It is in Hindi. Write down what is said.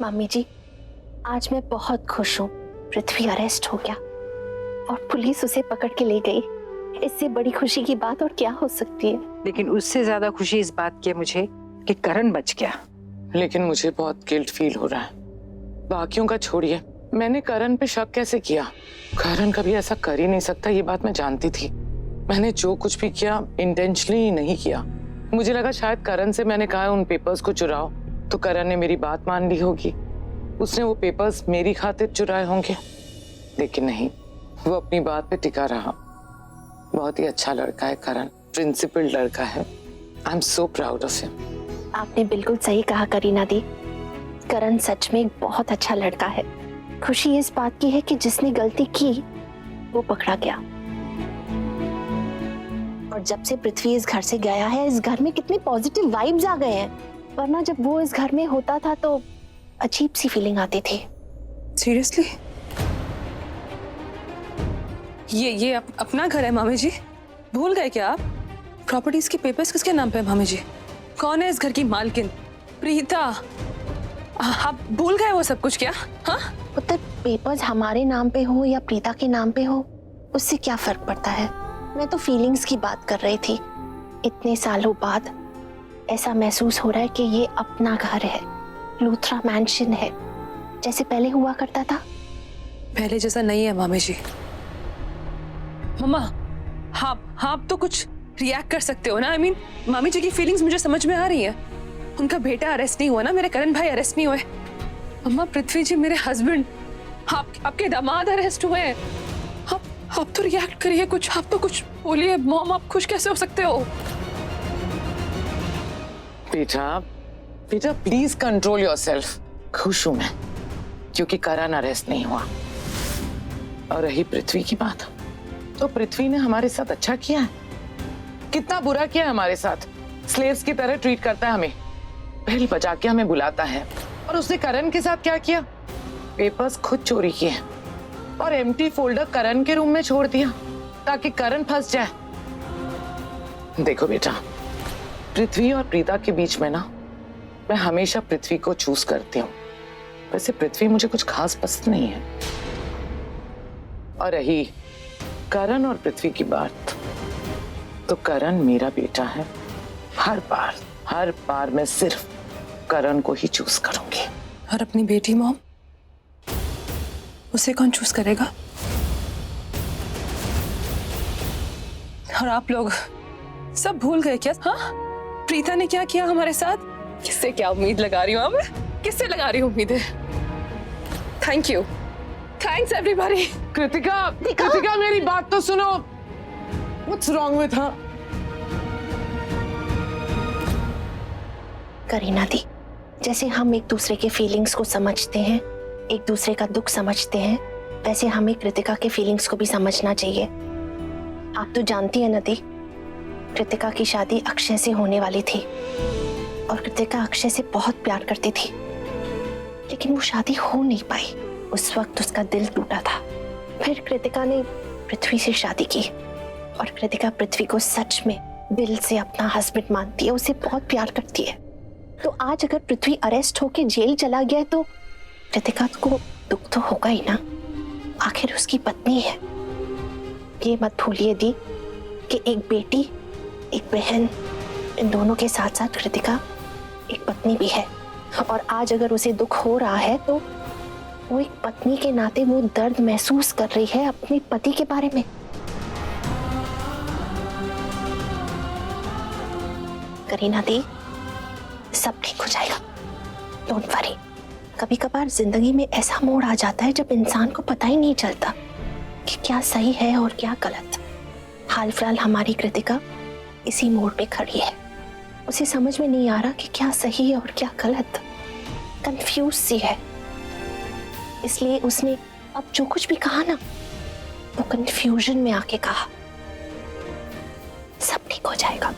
मम्मी जी, आज मैं बहुत खुश हूँ। पृथ्वी अरेस्ट हो गया और पुलिस उसे पकड़ के ले गई। इससे बड़ी खुशी की बात और क्या हो सकती है। लेकिन उससे ज्यादा खुशी इस बात की है मुझे कि करण बच गया। लेकिन मुझे बहुत गिल्ट फील हो रहा है। बाकियों का छोड़िए, मैंने करण पे शक कैसे किया? करण कभी ऐसा कर ही नहीं सकता, ये बात मैं जानती थी। मैंने जो कुछ भी किया इंटेंशनली नहीं किया। मुझे लगा शायद करण से मैंने कहा उन पेपर्स को चुराओ तो करण ने मेरी बात मान ली होगी, उसने वो पेपर्स मेरी खातिर चुराए होंगे। लेकिन नहीं, वो अपनी बात पे टिका रहा। बहुत ही अच्छा लड़का है करण, प्रिंसिपल्ड लड़का है। I am so proud of him. आपने बिल्कुल सही कहा करीना दी, करण सच में एक बहुत अच्छा लड़का है। खुशी इस बात की है कि जिसने गलती की वो पकड़ा गया। और जब से पृथ्वी इस घर से गया है, इस घर में कितनी पॉजिटिव वाइब्स आ गए हैं। वरना जब वो इस घर में होता था तो अजीब सी फीलिंग आती थी। सीरियसली? ये अपना घर है मामी जी? भूल गए क्या आप? प्रॉपर्टीज के पेपर्स किसके नाम पे है मामी जी? कौन है इस घर की मालकिन? प्रीता। आप भूल गए वो सब कुछ क्या? हाँ, पुत्र, पेपर्स हमारे नाम पे हो या प्रीता के नाम पे हो, उससे क्या फर्क पड़ता है। मैं तो फीलिंग्स की बात कर रही थी। इतने सालों बाद ऐसा महसूस हो रहा है कि ये अपना घर है, लूथरा मैंशन है, जैसे पहले हुआ करता था। पहले जैसा नहीं है मामी जी। मम्मा, आप तो कुछ रिएक्ट कर सकते हो ना। आई मीन, मामी जी की फीलिंग्स मुझे समझ में आ रही है। उनका बेटा अरेस्ट नहीं हुआ ना, मेरे करण भाई अरेस्ट नहीं हुए। मम्मा, पृथ्वी जी मेरे हस्बैंड, आपके दामाद अरेस्ट हुए हैं। आप तो रिएक्ट करिए कुछ, आप तो कुछ बोलिए। मॉम, आप खुश कैसे हो सकते हो? बेटा प्लीज कंट्रोल योरसेल्फ। खुश हूं मैं क्योंकि करण अरेस्ट नहीं हुआ। और रही पृथ्वी की बात, तो पृथ्वी ने हमारे साथ अच्छा किया है। कितना बुरा किया है हमारे साथ। स्लेव्स की तरह ट्रीट करता है हमें, बेल बजा के हमें बुलाता है। और उसने करण के साथ क्या किया? पेपर्स खुद चोरी किए और एम्प्टी फोल्डर करण के रूम में छोड़ दिया ताकि करण फंस जाए। देखो बेटा, पृथ्वी और प्रीता के बीच में ना, मैं हमेशा पृथ्वी को चूज करती हूँ। वैसे पृथ्वी मुझे कुछ खास पसंद नहीं है। और रही करण और पृथ्वी की बात, तो करण मेरा बेटा है। हर बार मैं सिर्फ करण को ही चूज करूंगी। और अपनी बेटी मॉम, उसे कौन चूज करेगा? और आप लोग सब भूल गए क्या? हाँ, प्रीता ने क्या किया हमारे साथ? किससे क्या उम्मीद लगा रही हूँ मैं? किससे लगा रही हूँ उम्मीदें? Thank you, thanks everybody. Kritika मेरी बात तो सुनो। What's wrong with her? Kareena दी, जैसे हम एक दूसरे के फीलिंग्स को समझते हैं, एक दूसरे का दुख समझते हैं, वैसे हमें कृतिका के फीलिंग्स को भी समझना चाहिए। आप तो जानती है ना दी, कृतिका की शादी अक्षय से होने वाली थी और कृतिका अक्षय से बहुत प्यार करती थी, लेकिन वो शादी हो नहीं पाई। उस वक्त उसका दिल टूटा था। फिर कृतिका ने पृथ्वी से शादी की और कृतिका पृथ्वी को सच में दिल से अपना हस्बैंड मानती है, उसे बहुत प्यार करती है। तो आज अगर पृथ्वी अरेस्ट होके जेल चला गया तो कृतिका को दुख तो होगा ही ना, आखिर उसकी पत्नी है। ये मत भूलिए दी कि एक बेटी, एक बहन, इन दोनों के साथ साथ कृतिका एक पत्नी भी है। और आज अगर उसे दुख हो रहा है तो वो एक पत्नी के नाते वो दर्द महसूस कर रही है अपने पति के बारे में। करीना दी, सब ठीक हो जाएगा, डोंट वरी। कभी कभार जिंदगी में ऐसा मोड़ आ जाता है जब इंसान को पता ही नहीं चलता कि क्या सही है और क्या गलत। हाल फिलहाल हमारी कृतिका इसी मोड़ पे खड़ी है। उसे समझ में नहीं आ रहा कि क्या सही है और क्या गलत, कंफ्यूज सी है। इसलिए उसने अब जो कुछ भी कहा ना, वो कंफ्यूजन में आके कहा। सब ठीक हो जाएगा।